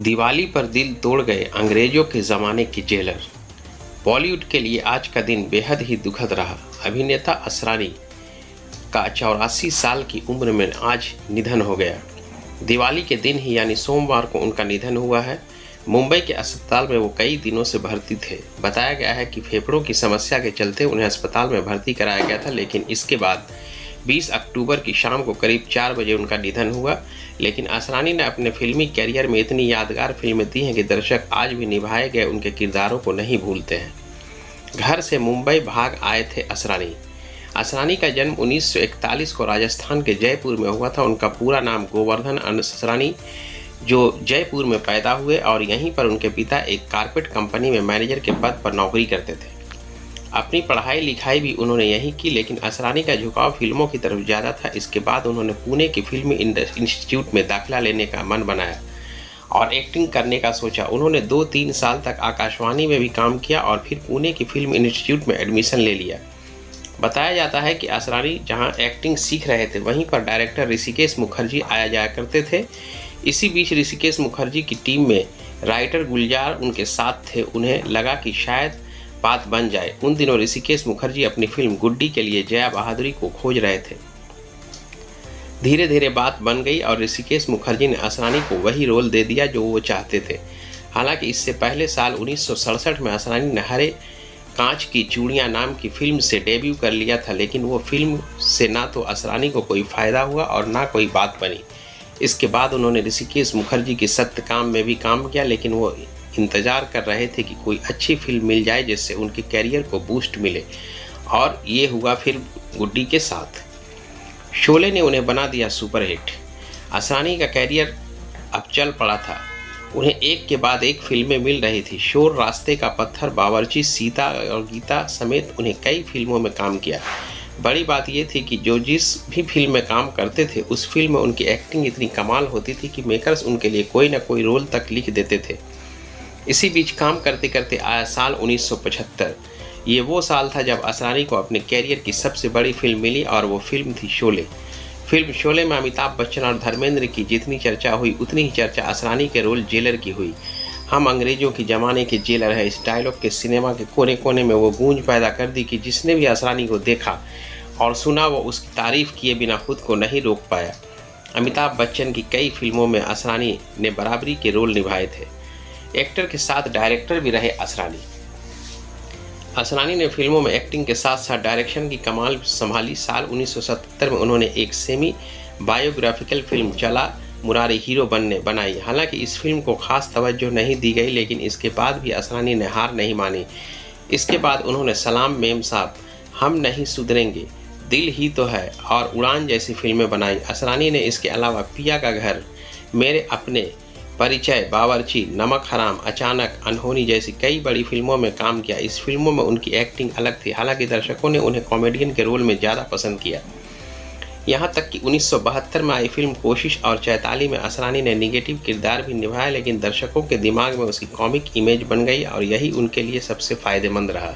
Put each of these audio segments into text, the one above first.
दिवाली पर दिल तोड़ गए अंग्रेजों के ज़माने के जेलर। बॉलीवुड के लिए आज का दिन बेहद ही दुखद रहा। अभिनेता असरानी का 84 साल की उम्र में आज निधन हो गया। दिवाली के दिन ही यानी सोमवार को उनका निधन हुआ है। मुंबई के अस्पताल में वो कई दिनों से भर्ती थे। बताया गया है कि फेफड़ों की समस्या के चलते उन्हें अस्पताल में भर्ती कराया गया था, लेकिन इसके बाद 20 अक्टूबर की शाम को करीब 4 बजे उनका निधन हुआ। लेकिन असरानी ने अपने फिल्मी कैरियर में इतनी यादगार फिल्में दी हैं कि दर्शक आज भी निभाए गए उनके किरदारों को नहीं भूलते हैं। घर से मुंबई भाग आए थे असरानी। असरानी का जन्म 1941 को राजस्थान के जयपुर में हुआ था। उनका पूरा नाम गोवर्धन असरानी, जो जयपुर में पैदा हुए और यहीं पर उनके पिता एक कारपेट कंपनी में मैनेजर के पद पर नौकरी करते थे। अपनी पढ़ाई लिखाई भी उन्होंने यहीं की, लेकिन असरानी का झुकाव फिल्मों की तरफ ज़्यादा था। इसके बाद उन्होंने पुणे की फिल्मी इंस्टीट्यूट में दाखिला लेने का मन बनाया और एक्टिंग करने का सोचा। उन्होंने 2-3 साल तक आकाशवाणी में भी काम किया और फिर पुणे की फिल्म इंस्टीट्यूट में एडमिशन ले लिया। बताया जाता है कि असरानी जहां एक्टिंग सीख रहे थे, वहीं पर डायरेक्टर ऋषिकेश मुखर्जी आया जाया करते थे। इसी बीच ऋषिकेश मुखर्जी की टीम में राइटर गुलजार उनके साथ थे। उन्हें लगा कि शायद बात बन जाए। उन दिनों ऋषिकेश मुखर्जी अपनी फिल्म गुड्डी के लिए जया बहादुरी को खोज रहे थे। धीरे धीरे बात बन गई और ऋषिकेश मुखर्जी ने असरानी को वही रोल दे दिया जो वो चाहते थे। हालांकि इससे पहले साल 1967 में असरानी ने हरे कांच की चूड़ियां नाम की फिल्म से डेब्यू कर लिया था, लेकिन वो फिल्म से ना तो असरानी को कोई फ़ायदा हुआ और ना कोई बात बनी। इसके बाद उन्होंने ऋषिकेश मुखर्जी की सत्यकाम में भी काम किया, लेकिन वो इंतज़ार कर रहे थे कि कोई अच्छी फिल्म मिल जाए जिससे उनके कैरियर को बूस्ट मिले, और ये हुआ फिर गुड्डी के साथ। शोले ने उन्हें बना दिया सुपरहिट। असरानी का कैरियर अब चल पड़ा था। उन्हें एक के बाद एक फिल्में मिल रही थी। शोर, रास्ते का पत्थर, बावर्ची, सीता और गीता समेत उन्हें कई फिल्मों में काम किया। बड़ी बात यह थी कि जो जिस भी फिल्म में काम करते थे, उस फिल्म में उनकी एक्टिंग इतनी कमाल होती थी कि मेकर्स उनके लिए कोई ना कोई रोल तक लिख देते थे। इसी बीच काम करते करते आया साल 1975। ये वो साल था जब असरानी को अपने कैरियर की सबसे बड़ी फिल्म मिली और वो फिल्म थी शोले। फिल्म शोले में अमिताभ बच्चन और धर्मेंद्र की जितनी चर्चा हुई, उतनी ही चर्चा असरानी के रोल जेलर की हुई। हम अंग्रेजों के ज़माने के जेलर हैं, इस डायलॉग के सिनेमा के कोने कोने में वो गूंज पैदा कर दी कि जिसने भी असरानी को देखा और सुना, वो उसकी तारीफ़ किए बिना खुद को नहीं रोक पाया। अमिताभ बच्चन की कई फिल्मों में असरानी ने बराबरी के रोल निभाए थे। एक्टर के साथ डायरेक्टर भी रहे असरानी। असरानी ने फिल्मों में एक्टिंग के साथ साथ डायरेक्शन की कमाल संभाली। साल 1977 में उन्होंने एक सेमी बायोग्राफिकल फिल्म चला मुरारी हीरो बनने बनाई। हालांकि इस फिल्म को खास तवज्जो नहीं दी गई, लेकिन इसके बाद भी असरानी ने हार नहीं मानी। इसके बाद उन्होंने सलाम मेम साहब, हम नहीं सुधरेंगे, दिल ही तो है और उड़ान जैसी फिल्में बनाई। असरानी ने इसके अलावा पिया का घर, मेरे अपने, परिचय, बावर्ची, नमक हराम, अचानक, अनहोनी जैसी कई बड़ी फिल्मों में काम किया। इस फिल्मों में उनकी एक्टिंग अलग थी। हालांकि दर्शकों ने उन्हें कॉमेडियन के रोल में ज़्यादा पसंद किया। यहाँ तक कि 1972 में आई फिल्म कोशिश और चैताली में असरानी ने निगेटिव किरदार भी निभाया, लेकिन दर्शकों के दिमाग में उसकी कॉमिक इमेज बन गई और यही उनके लिए सबसे फ़ायदेमंद रहा।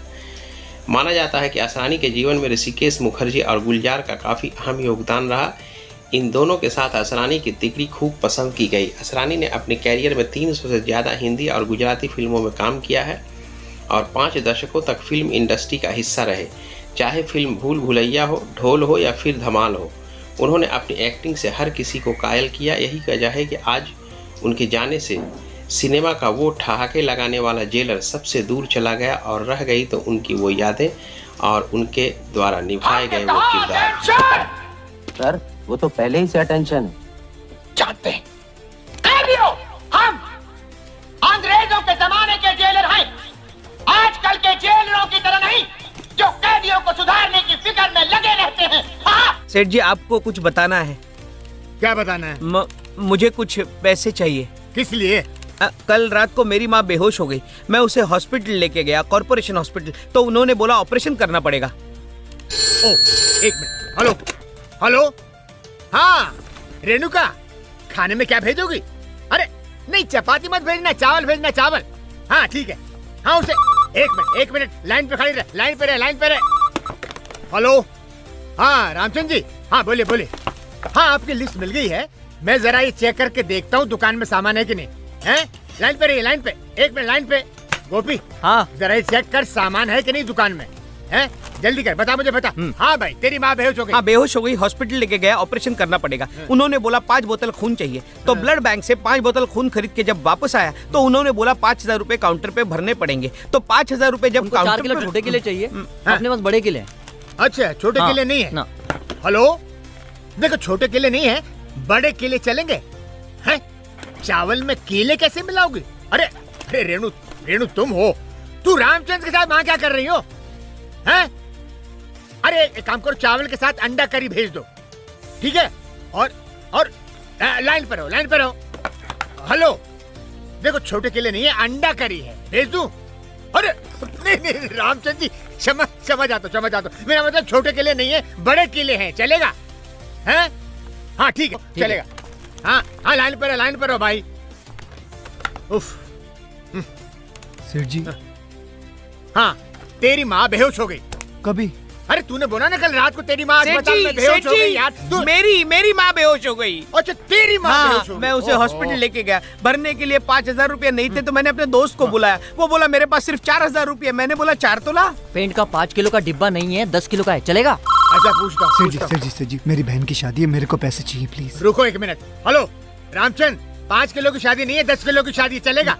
माना जाता है कि असरानी के जीवन में ऋषिकेश मुखर्जी और गुलजार का काफ़ी अहम योगदान रहा। इन दोनों के साथ असरानी की तिकड़ी खूब पसंद की गई। असरानी ने अपने कैरियर में 300 से ज़्यादा हिंदी और गुजराती फिल्मों में काम किया है और 5 दशकों तक फिल्म इंडस्ट्री का हिस्सा रहे। चाहे फिल्म भूल भुलैया हो, ढोल हो या फिर धमाल हो, उन्होंने अपनी एक्टिंग से हर किसी को कायल किया। यही वजह है कि आज उनके जाने से सिनेमा का वो ठहाके लगाने वाला जेलर सबसे दूर चला गया और रह गई तो उनकी वो यादें और उनके द्वारा निभाए गए वो किरदार। सर, वो तो पहले ही से अटेंशन है। जानते हैं हम अंग्रेजों के जमाने के जेलर हैं, आजकल के जेलरों की तरह नहीं जो कैदियों को सुधारने की फिक्र में लगे रहते हैं। हाँ? सेठ जी, आपको कुछ बताना है। क्या बताना है? मुझे कुछ पैसे चाहिए। किस लिए? कल रात को मेरी माँ बेहोश हो गई। मैं उसे हॉस्पिटल लेके गया, कॉर्पोरेशन हॉस्पिटल, तो उन्होंने बोला ऑपरेशन करना पड़ेगा। ओ, एक मिनट। हेलो हेलो, हाँ रेणुका, खाने में क्या भेजोगी? अरे नहीं, चपाती मत भेजना, चावल भेजना, चावल। हाँ ठीक है। हाँ उसे एक मिनट लाइन पे खड़ी रहे, लाइन पे रहे। हेलो, हाँ रामचंद्र जी, हाँ बोले। हाँ आपकी लिस्ट मिल गई है। मैं जरा ये चेक करके देखता हूँ दुकान में सामान है कि नहीं है। लाइन पे रहिए, लाइन पे, एक मिनट लाइन पे। गोपी, हाँ जरा ये चेक कर सामान है कि नहीं दुकान में, है? जल्दी कर, बता मुझे, बता। हाँ भाई, तेरी माँ बेहोश हो गई। हाँ बेहोश हो गई, हॉस्पिटल लेके गया, ऑपरेशन करना पड़ेगा। उन्होंने बोला 5 बोतल खून चाहिए, तो ब्लड बैंक से 5 बोतल खून खरीद के जब वापस आया तो उन्होंने बोला 5,000 रुपए काउंटर पे भरने पड़ेंगे। तो 5,000 रुपए जब उनको 4 काउंटर किलो पे छोटे केले चाहिए, अपने पास बड़े केले हैं। अच्छा, छोटे हाँ, केले नहीं है ना। हेलो, देखो छोटे केले नहीं है, बड़े केले चलेंगे। हैं? चावल में केले कैसे मिलाओगी? अरे अरे रेणु, रेणु तुम हो, तू रामचंद्र के साथ वहाँ क्या कर रही हो? हैं? अरे एक काम करो, चावल के साथ अंडा करी भेज दो, ठीक है? और लाइन पर रहो, लाइन पर रहो। हेलो, देखो छोटे केले नहीं है, अंडा करी है, भेज दूं? अरे नहीं नहीं रामचंद्र जी, क्षमा चाहता हूं। मेरा मतलब छोटे केले नहीं है, बड़े केले हैं, चलेगा? हैं? हाँ ठीक है, चलेगा। हाँ हाँ, लाइन पर रहो भाई। उफ। सेठ जी, हाँ, तेरी माँ बेहोश हो गई। कभी? अरे तूने बोला ना कल रात को तेरी माँ सेठ अस्पताल में जी, बेहोश सेठ हो गई जी, यार। तू मेरी माँ बेहोश हो गई। अच्छा, तेरी माँ बेहोश हो हाँ, गई। मैं उसे ओहो। हॉस्पिटल लेके गया, भरने के लिए 5,000 रुपए नहीं थे तो मैंने अपने दोस्त को बुलाया। वो बोला मेरे पास सिर्फ 4,000 रुपए। मैंने बोला 4 तोला। पेंट का 5 किलो का डिब्बा नहीं है, 10 किलो का है, चलेगा? अच्छा पूछता हूँ। सेठ जी, मेरी बहन की शादी है, मेरे को पैसे चाहिए प्लीज। रुको एक मिनट। हेलो रामचंद, 5 किलो की शादी नहीं है, 10 किलो की शादी है, चलेगा?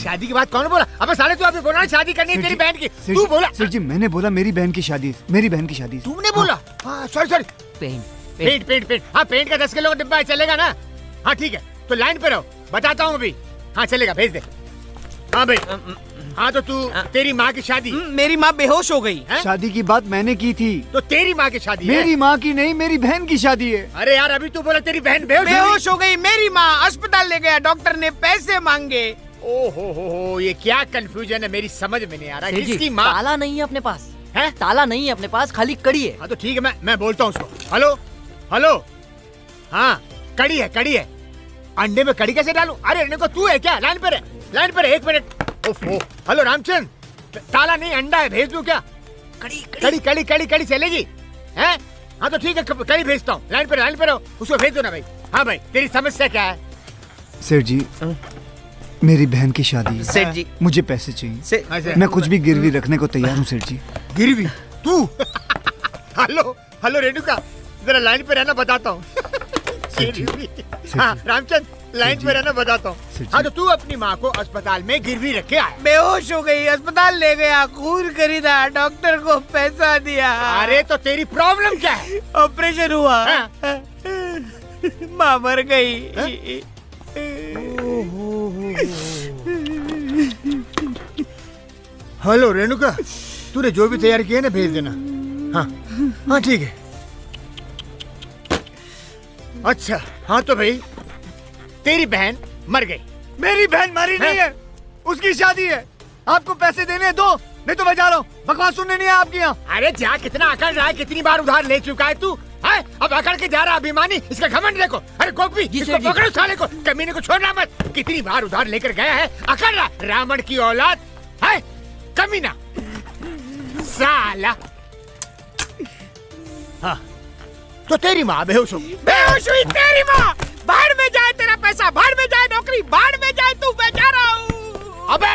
शादी की बात कौन बोला? अबे साले तू अभी बोला ना शादी करनी है तेरी बहन की, तू बोला। सेठ जी, मैंने बोला मेरी बहन की शादी है, मेरी बहन की शादी है। तूने बोला? हाँ सॉरी। पेंट। हाँ पेंट का 10 किलो का डिब्बा है, चलेगा ना? हाँ ठीक है, तो लाइन पे रहो, बताता हूँ अभी। हाँ चलेगा, भेज दे। हाँ भाई, हाँ तो तू, तेरी माँ की शादी। मेरी माँ बेहोश हो गई। शादी की बात मैंने की थी। तो तेरी माँ की शादी है? मेरी माँ की नहीं, मेरी बहन की शादी है। अरे यार, अभी तू बोला तेरी बहन बेहोश हो गई। मेरी माँ अस्पताल ले गया, डॉक्टर ने पैसे मांगे। ओहो, ये क्या कंफ्यूजन है, मेरी समझ में नहीं आ रहा। सेठ जी, किसकी माँ? ताला नहीं है अपने पास। है? ताला नहीं है अपने पास, खाली कड़ी है। हाँ तो ठीक है, मैं बोलता हूँ उसको। हेलो। हाँ, कड़ी है। अंडे में कड़ी कैसे डालूं? अरे इनको तू है क्या? लाइन पर है, 1 मिनट। ओफो, हेलो रामचंद, ताला नहीं अंडा है, भेज दूं क्या? कड़ी चलेगी? हैं? हाँ तो ठीक है, कड़ी भेजता हूँ। लाइन पर रहो, उसको भेज दो ना भाई। हाँ भाई, तेरी समस्या क्या है? सेठ जी, मेरी बहन की शादी है। सेठ जी, मुझे पैसे चाहिए। अच्छा। मैं कुछ भी गिरवी रखने को तैयार हूँ सेठ जी। गिरवी? तू? हेलो रेणुका, जरा लाइन पे रहना, बताता हूँ। हाँ रामचंद, लाइन पे रहना, बताता हूँ। हाँ तो तू अपनी माँ को अस्पताल में गिरवी रख के आया। बेहोश हो गई, अस्पताल ले गया, खून खरीदा, डॉक्टर को पैसा दिया। अरे तो तेरी प्रॉब्लम क्या है? ऑपरेशन हुआ, माँ मर गई। हेलो रेणुका, तूने जो भी तैयार किया ना, भेज देना। हाँ ठीक है। अच्छा, हाँ तो भाई तेरी बहन मर गई। मेरी बहन मरी नहीं है, उसकी शादी है। आपको पैसे देने दो, नहीं तो मैं जा रहा हूँ। बकवास सुनने नहीं है आपकी यहाँ। अरे जा, कितना अकड़ रहा है, कितनी बार उधार ले चुका है तू? है? अब अकड़ के जा रहा अभिमानी, इसका घमंड देखो। अरे गोपी, इसको पकड़ो साले को, कमीने को छोड़ना मत। कितनी बार उधार लेकर गया है, अकड़ रहा। रावण की औलाद है, कमीना साला। हाँ तो तेरी माँ बेहोश हो गई। बेहोश हुई तेरी माँ। भाड़ में जाए तेरा पैसा, भाड़ में जाए नौकरी, भाड़ में जाए तू। मैं जा रहा हूँ। अबे